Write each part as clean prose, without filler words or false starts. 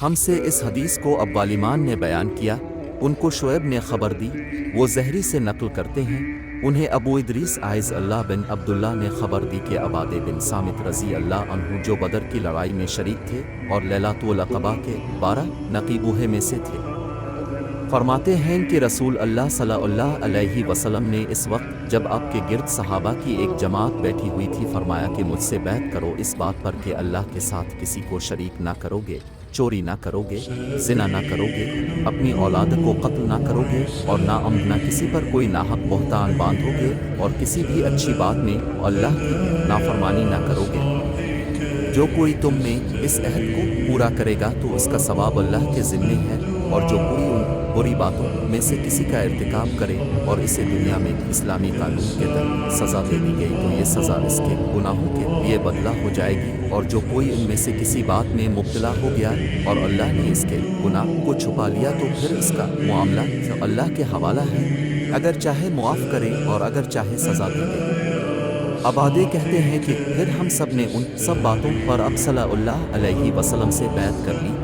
ہم سے اس حدیث کو ابوالیمان نے بیان کیا، ان کو شعیب نے خبر دی، وہ زہری سے نقل کرتے ہیں، انہیں ابو ادریس عائز اللہ بن عبداللہ نے خبر دی کہ عبادہ بن صامت رضی اللہ عنہ جو بدر کی لڑائی میں شریک تھے اور لیلۃ العقبہ کے 12 نقیبوہے میں سے تھے، فرماتے ہیں کہ رسول اللہ صلی اللہ علیہ وسلم نے اس وقت جب آپ کے گرد صحابہ کی ایک جماعت بیٹھی ہوئی تھی فرمایا کہ مجھ سے بیعت کرو اس بات پر کہ اللہ کے ساتھ کسی کو شریک نہ کرو گے، چوری نہ کرو گے، زنا نہ کرو گے، اپنی اولاد کو قتل نہ کرو گے اور ناعمد نہ کسی پر کوئی ناحق بہتان باندھو گے اور کسی بھی اچھی بات میں اللہ کی نافرمانی نہ کرو گے۔ جو کوئی تم میں اس عہد کو پورا کرے گا تو اس کا ثواب اللہ کے ذمے ہے، اور جو کوئی ان بری باتوں میں سے کسی کا ارتکاب کرے اور اسے دنیا میں اسلامی قانون کے تحت سزا دے دی گئی تو یہ سزا اس کے گناہوں کے لیے بدلہ ہو جائے گی، اور جو کوئی ان میں سے کسی بات میں مبتلا ہو گیا اور اللہ نے اس کے گناہ کو چھپا لیا تو پھر اس کا معاملہ اللہ کے حوالہ ہے، اگر چاہے معاف کرے اور اگر چاہے سزا دے دے۔ عبادے کہتے ہیں کہ پھر ہم سب نے ان سب باتوں پر اب صلی اللہ علیہ وسلم سے بیعت کر لی۔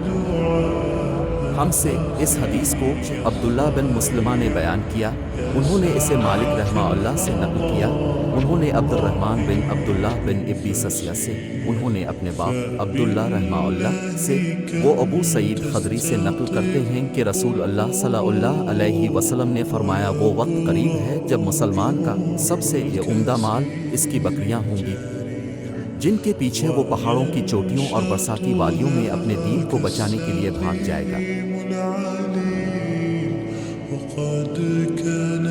ہم سے اس حدیث کو عبداللہ بن مسلمہ نے بیان کیا، انہوں نے اسے مالک رحمہ اللہ سے نقل کیا، انہوں نے عبد الرحمن بن عبداللہ بن ابی سسیہ سے، انہوں نے اپنے باپ عبداللہ رحمہ اللہ سے، وہ ابو سعید خدری سے نقل کرتے ہیں کہ رسول اللہ صلی اللہ علیہ وسلم نے فرمایا وہ وقت قریب ہے جب مسلمان کا سب سے یہ عمدہ مال اس کی بکریاں ہوں گی، جن کے پیچھے وہ پہاڑوں کی چوٹیوں اور برساتی وادیوں میں اپنے دین کو بچانے کے لیے بھاگ جائے گا۔ وقد كان